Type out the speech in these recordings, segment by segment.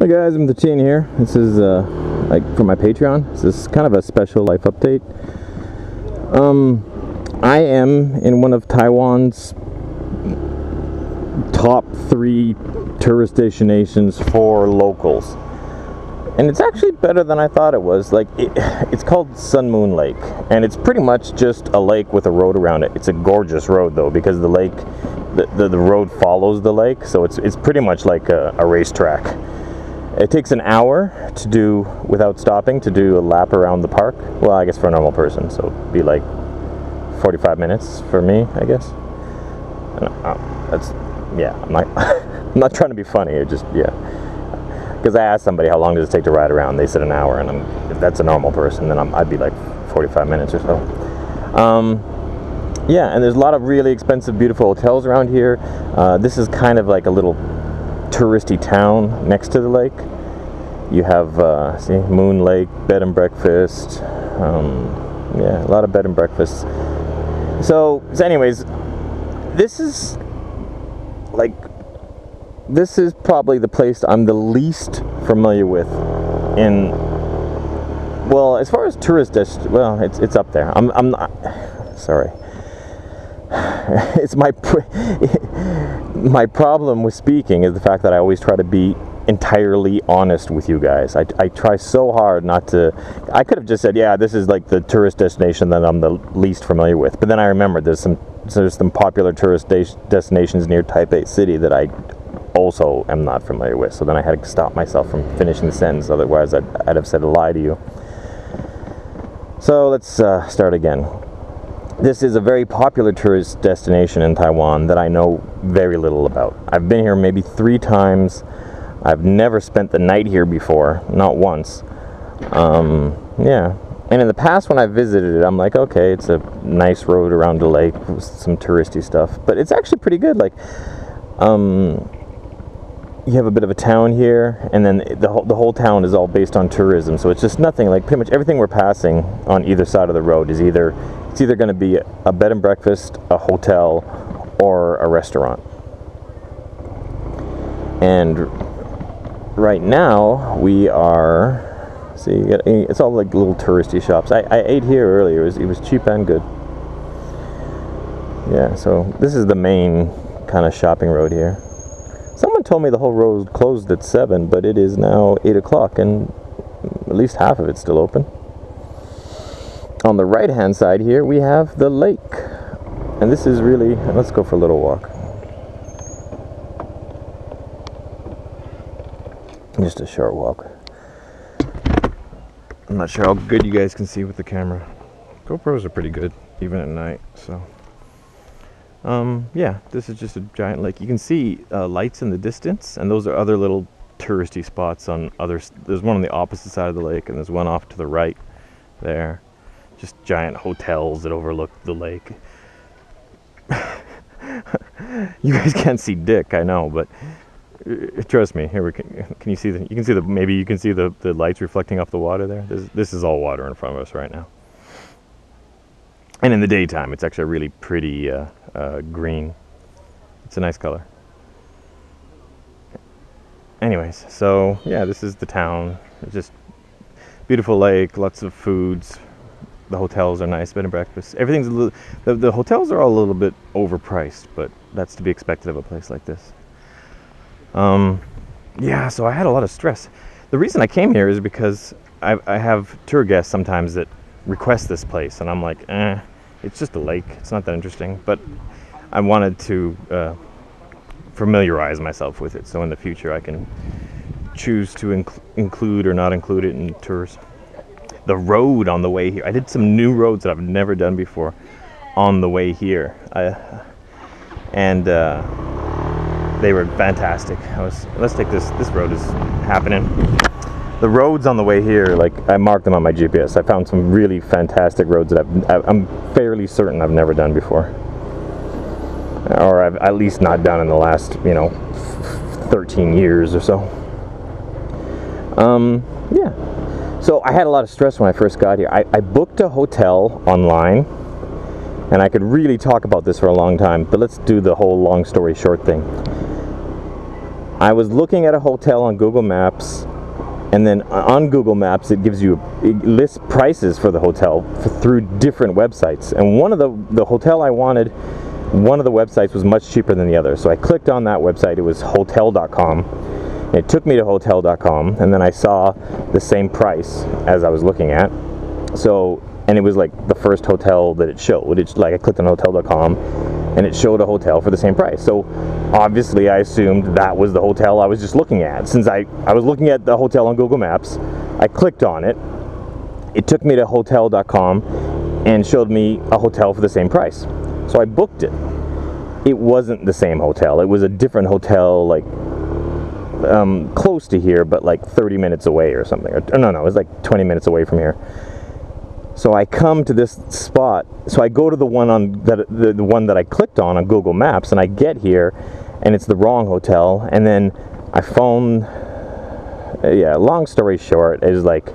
Hi guys, I'm the Teen here. This is like for my Patreon. This is kind of a special life update. I am in one of Taiwan's top 3 tourist destinations for locals, and it's actually better than I thought it was. Like it's called Sun Moon Lake, and it's pretty much just a lake with a road around it. It's a gorgeous road though, because the lake, the road follows the lake, so it's pretty much like a racetrack. It takes an hour to do, without stopping, to do a lap around the park. Well, I guess for a normal person, so it'd be like 45 minutes for me, I guess. That's, yeah, I'm not trying to be funny, it just, yeah. Because I asked somebody how long does it take to ride around, they said an hour, and if that's a normal person, then I'd be like 45 minutes or so. Yeah, and there's a lot of really expensive, beautiful hotels around here. This is kind of like a little touristy town next to the lake. You have see, Moon Lake bed and breakfast. Yeah, a lot of bed and breakfasts. So anyways, this is probably the place I'm the least familiar with in, well, as far as well, it's up there. I'm not, sorry. It's my problem with speaking is the fact that I always try to be entirely honest with you guys. I try so hard not to. I could have just said, yeah, this is like the tourist destination that I'm the least familiar with, but then I remembered there's some popular tourist destinations near Taipei City that I also am not familiar with, so then I had to stop myself from finishing the sentence, otherwise I'd have said a lie to you. So let's start again. This is a very popular tourist destination in Taiwan that I know very little about. I've been here maybe 3 times. I've never spent the night here before, not once. Yeah, and in the past when I visited it, I'm like, okay, it's a nice road around the lake with some touristy stuff, but it's actually pretty good. Like, you have a bit of a town here, and then the whole town is all based on tourism, so it's just nothing, like pretty much everything we're passing on either side of the road is either going to be a bed and breakfast, a hotel, or a restaurant. And right now we are, see, it's all like little touristy shops. I ate here earlier. It was cheap and good. Yeah, so this is the main kind of shopping road here. Someone told me the whole road closed at 7, but it is now 8 o'clock, and at least half of it's still open. On the right hand side here we have the lake, and this is really, let's go for a little walk. Just a short walk. I'm not sure how good you guys can see with the camera. GoPros are pretty good even at night, so yeah, this is just a giant lake. You can see lights in the distance, and those are other little touristy spots on others. There's one on the opposite side of the lake, and there's one off to the right there. Just giant hotels that overlook the lake. You guys can't see dick, I know, but trust me. Here can you see the? You can see the. Maybe you can see the lights reflecting off the water there. This is all water in front of us right now. And in the daytime, it's actually a really pretty green. It's a nice color. Anyways, so yeah, this is the town. It's just beautiful lake, lots of foods. The hotels are nice, bed and breakfast. Everything's a little, the hotels are all a little bit overpriced, but that's to be expected of a place like this. Yeah, so I had a lot of stress. The reason I came here is because I have tour guests sometimes that request this place, and I'm like, it's just a lake. It's not that interesting. But I wanted to familiarize myself with it, so in the future I can choose to include or not include it in tours. The road on the way here, I did some new roads that I've never done before on the way here, and they were fantastic. Let's take this road is happening. The roads on the way here, like, I marked them on my GPS. I found some really fantastic roads that I'm fairly certain I've never done before, or I've at least not done in the last 13 years or so. Yeah. So I had a lot of stress when I first got here. I booked a hotel online, and I could really talk about this for a long time, but let's do the whole long story short thing. I was looking at a hotel on Google Maps, and then on Google Maps it lists prices for the hotel through different websites. And one of the hotel I wanted, one of the websites was much cheaper than the other. So I clicked on that website. It was hotel.com. It took me to hotel.com, and then I saw the same price as I was looking at. So, and it was like the first hotel that it showed. It's like I clicked on hotel.com, and it showed a hotel for the same price. So obviously I assumed that was the hotel I was just looking at. Since I was looking at the hotel on Google Maps, I clicked on it. It took me to hotel.com and showed me a hotel for the same price. So I booked it. It wasn't the same hotel. It was a different hotel, like close to here, but like 30 minutes away or something. Or no, it was like 20 minutes away from here. So I come to this spot. So I go to the one on the one that I clicked on Google Maps, and I get here, and it's the wrong hotel. And then I phone. Yeah, long story short, is like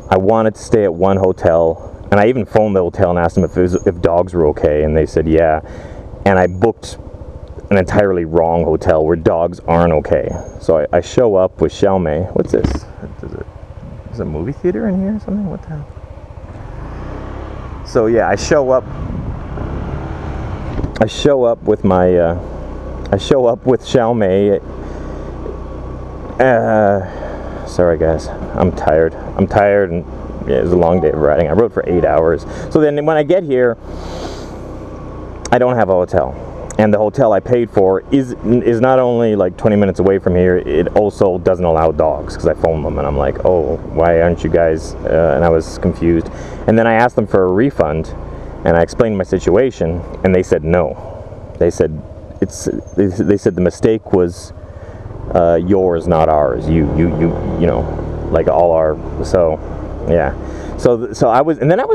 I wanted to stay at one hotel, and I even phoned the hotel and asked them if dogs were okay, and they said yeah. And I booked an entirely wrong hotel where dogs aren't okay. So I show up with Xiaomei. What's this? Is a movie theater in here or something? What the hell? So yeah, I show up with my I show up with Xiaomei. Sorry guys, I'm tired, and yeah, it was a long day of riding. I rode for 8 hours. So then when I get here, I don't have a hotel, and the hotel I paid for is not only like 20 minutes away from here, it also doesn't allow dogs, because I phoned them and I'm like, oh, why aren't you guys, and I was confused. And then I asked them for a refund, and I explained my situation, and they said no. They said they said the mistake was yours, not ours. You know, like all our. So yeah. So I was, and then I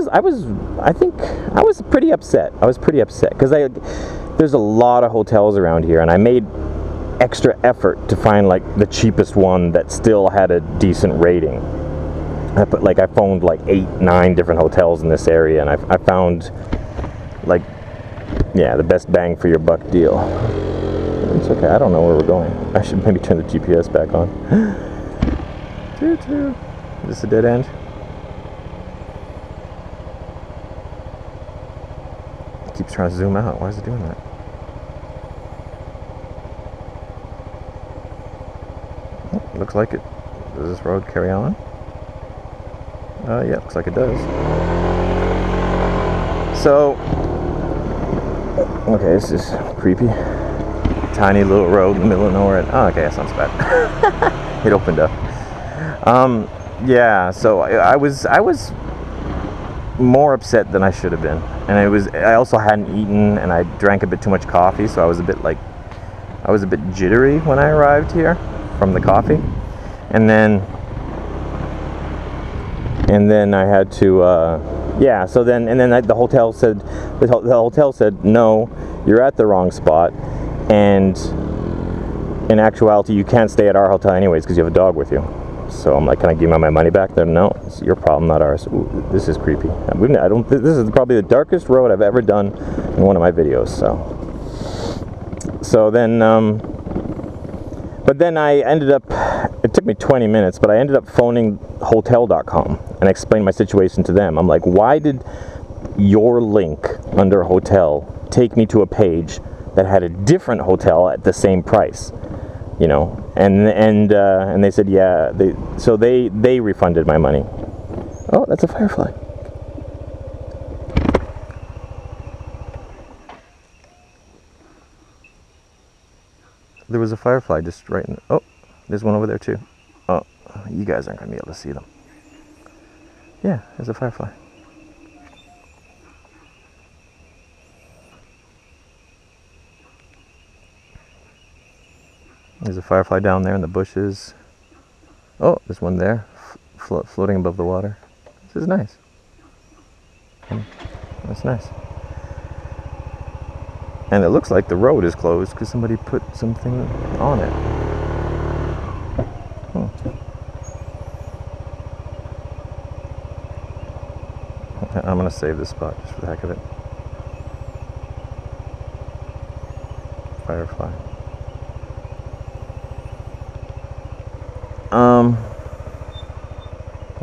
think I was pretty upset. I was pretty upset because there's a lot of hotels around here, and I made extra effort to find like the cheapest one that still had a decent rating. I phoned like 8-9 different hotels in this area, and I found like, yeah, the best bang for your buck deal. It's okay, I don't know where we're going. I should maybe turn the GPS back on. Is this a dead end? It keeps trying to zoom out. Why is it doing that? Oh, looks like it. Does this road carry on? Yeah, looks like it does. So, okay, this is creepy. Tiny little road in the middle of nowhere. Oh, okay, that sounds bad. It opened up. Yeah, so I was more upset than I should have been, and I also hadn't eaten, and I drank a bit too much coffee, so I was a bit jittery when I arrived here from the coffee, and then I had to yeah. So then the hotel said no, you're at the wrong spot, and in actuality you can't stay at our hotel anyways because you have a dog with you. So I'm like, can I give my money back? They're no, it's your problem, not ours. Ooh, this is creepy. This is probably the darkest road I've ever done in one of my videos. So then but then I ended up, it took me 20 minutes, but I ended up phoning hotel.com and explained my situation to them. I'm like, why did your link under hotel take me to a page that had a different hotel at the same price? You know, and they said, yeah, they refunded my money. Oh, that's a firefly. There was a firefly just right in. Oh, there's one over there too. Oh, you guys aren't gonna be able to see them. Yeah, there's a firefly. There's a firefly down there in the bushes. Oh, there's one there, floating above the water. This is nice. That's nice. And it looks like the road is closed because somebody put something on it. Okay, I'm gonna save this spot just for the heck of it. Firefly.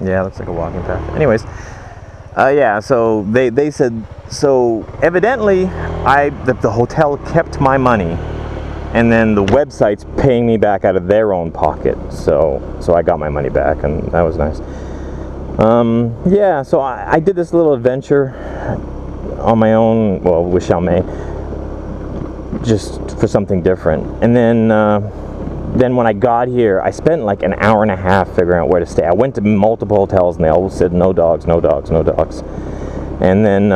Yeah, looks like a walking path. Anyways, yeah, so they said, so evidently the hotel kept my money, and then the website's paying me back out of their own pocket. So I got my money back, and that was nice. Yeah, so I did this little adventure on my own, well, with Xiaomei, just for something different. And then when I got here, I spent like an hour and a half figuring out where to stay. I went to multiple hotels, and they all said no dogs, no dogs, no dogs. And then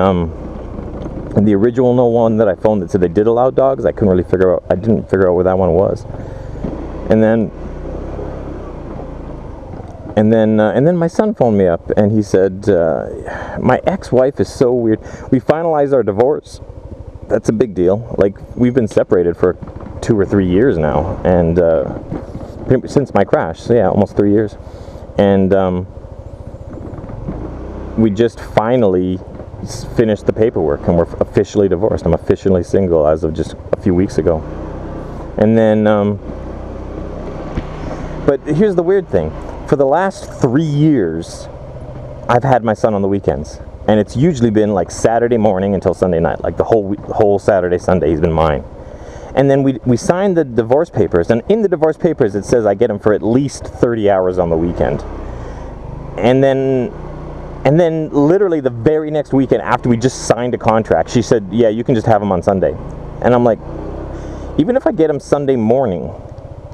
the original one that I phoned that said they did allow dogs, I didn't figure out where that one was. And then my son phoned me up, and he said, my ex-wife is so weird. We finalized our divorce. That's a big deal. Like, we've been separated for 2 or 3 years now, and since my crash, so yeah, almost 3 years. And we just finally finished the paperwork, and we're officially divorced. I'm officially single as of just a few weeks ago. And then, but here's the weird thing. For the last 3 years, I've had my son on the weekends, and it's usually been like Saturday morning until Sunday night, like the whole Saturday, Sunday, he's been mine. And then we signed the divorce papers, and in the divorce papers it says I get him for at least 30 hours on the weekend. And then literally the very next weekend after we just signed a contract, she said, yeah, you can just have him on Sunday. And I'm like, even if I get him Sunday morning,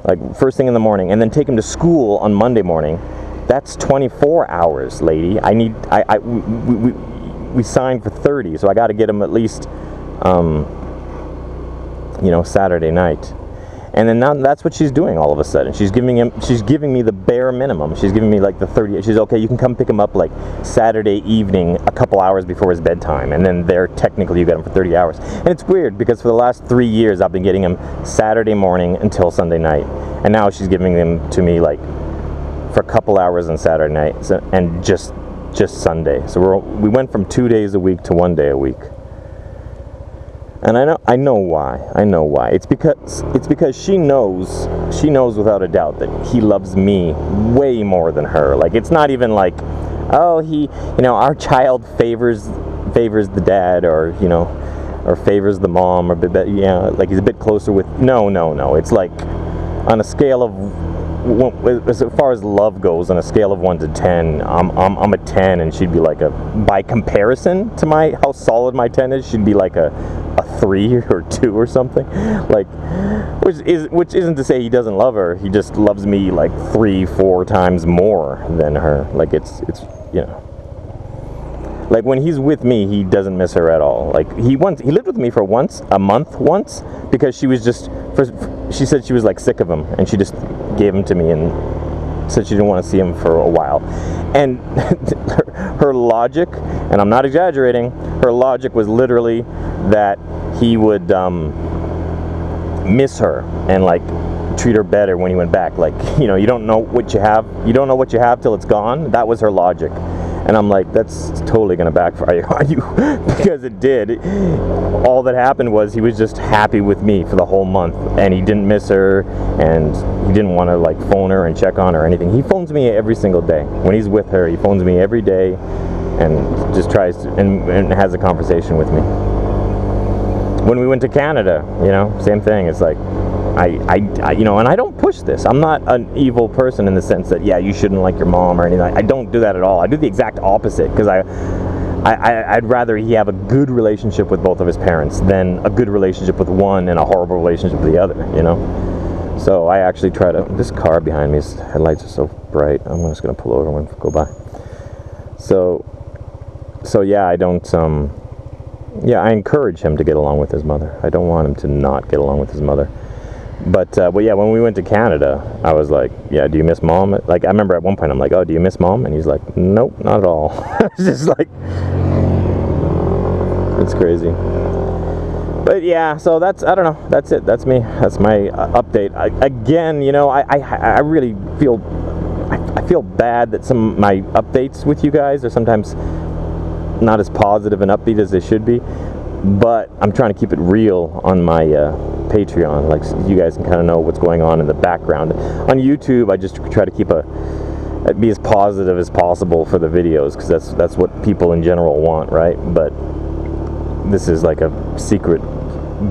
like first thing in the morning, and then take him to school on Monday morning, that's 24 hours, lady. We signed for 30, so I got to get him at least, Saturday night. And then now that's what she's doing all of a sudden. She's giving me the bare minimum. She's giving me like the 30. She's okay, you can come pick him up like Saturday evening, a couple hours before his bedtime, and then there technically you get him for 30 hours. And it's weird because for the last 3 years I've been getting him Saturday morning until Sunday night, and now she's giving them to me like for a couple hours on Saturday night and just Sunday. So we went from 2 days a week to 1 day a week. And I know why. It's because she knows without a doubt that he loves me way more than her. Like, it's not even like, oh, our child favors the dad, or favors the mom, or like he's a bit closer with. No. It's like on a scale of, as far as love goes, on a scale of 1 to 10, I'm a 10, and she'd be like by comparison to how solid my 10 is, she'd be like a 3 or 2 or something, like, which isn't to say he doesn't love her. He just loves me like 3-4 times more than her. Like, it's like when he's with me, he doesn't miss her at all. Like, he lived with me for a month once, because she said she was like sick of him, and she just gave him to me and said she didn't want to see him for a while. And her logic, and I'm not exaggerating, her logic was literally that he would miss her and like treat her better when he went back. Like, you don't know what you have till it's gone. That was her logic. And I'm like, that's totally going to backfire on you, because it did. All that happened was he was just happy with me for the whole month, and he didn't miss her, and he didn't want to like phone her and check on her or anything. He phones me every single day. When he's with her, he phones me every day and just tries to, and has a conversation with me. When we went to Canada, same thing. It's like, and I don't push this. I'm not an evil person in the sense that, yeah, you shouldn't like your mom or anything. I don't do that at all. I do the exact opposite, because I'd rather he have a good relationship with both of his parents than a good relationship with one and a horrible relationship with the other, So I actually try to, this car behind me, his headlights are so bright, I'm just going to pull over and go by. So yeah, I don't, I encourage him to get along with his mother. I don't want him to not get along with his mother. But yeah, when we went to Canada, I was like, yeah, do you miss mom? Like, I remember at one point I'm like, oh, do you miss mom? And he's like, nope, not at all. It's just like, it's crazy. But yeah, so I don't know, that's it. That's me. That's my update. Again, I really feel, I feel bad that some of my updates with you guys are sometimes not as positive and upbeat as they should be. But I'm trying to keep it real on my Patreon. Like, so you guys can kind of know what's going on in the background. On YouTube, I just try to be as positive as possible for the videos, because that's what people in general want, right? But this is like a secret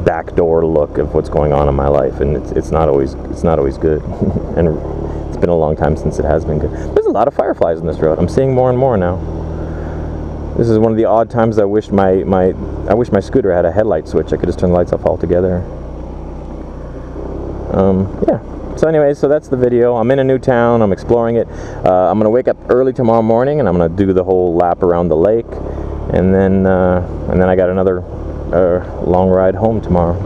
backdoor look of what's going on in my life, and it's not always good. And it's been a long time since it has been good. There's a lot of fireflies on this road. I'm seeing more and more now. This is one of the odd times I wish my scooter had a headlight switch. I could just turn the lights off altogether. Yeah. So anyway, so that's the video. I'm in a new town. I'm exploring it. I'm gonna wake up early tomorrow morning, and I'm gonna do the whole lap around the lake, and then I got another long ride home tomorrow.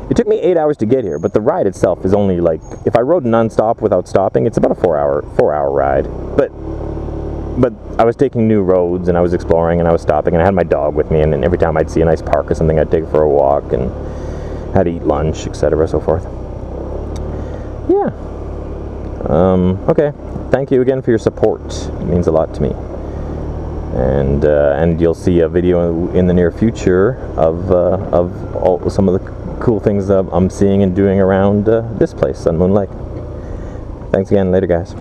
It took me 8 hours to get here, but the ride itself is only like, if I rode non-stop without stopping, it's about a 4-hour ride. But I was taking new roads, and I was exploring, and I was stopping, and I had my dog with me, and then every time I'd see a nice park or something, I'd take her for a walk, and had to eat lunch, etc., so forth. Yeah. Okay. Thank you again for your support. It means a lot to me. And you'll see a video in the near future of some of the cool things I'm seeing and doing around this place on Moon Lake. Thanks again. Later, guys.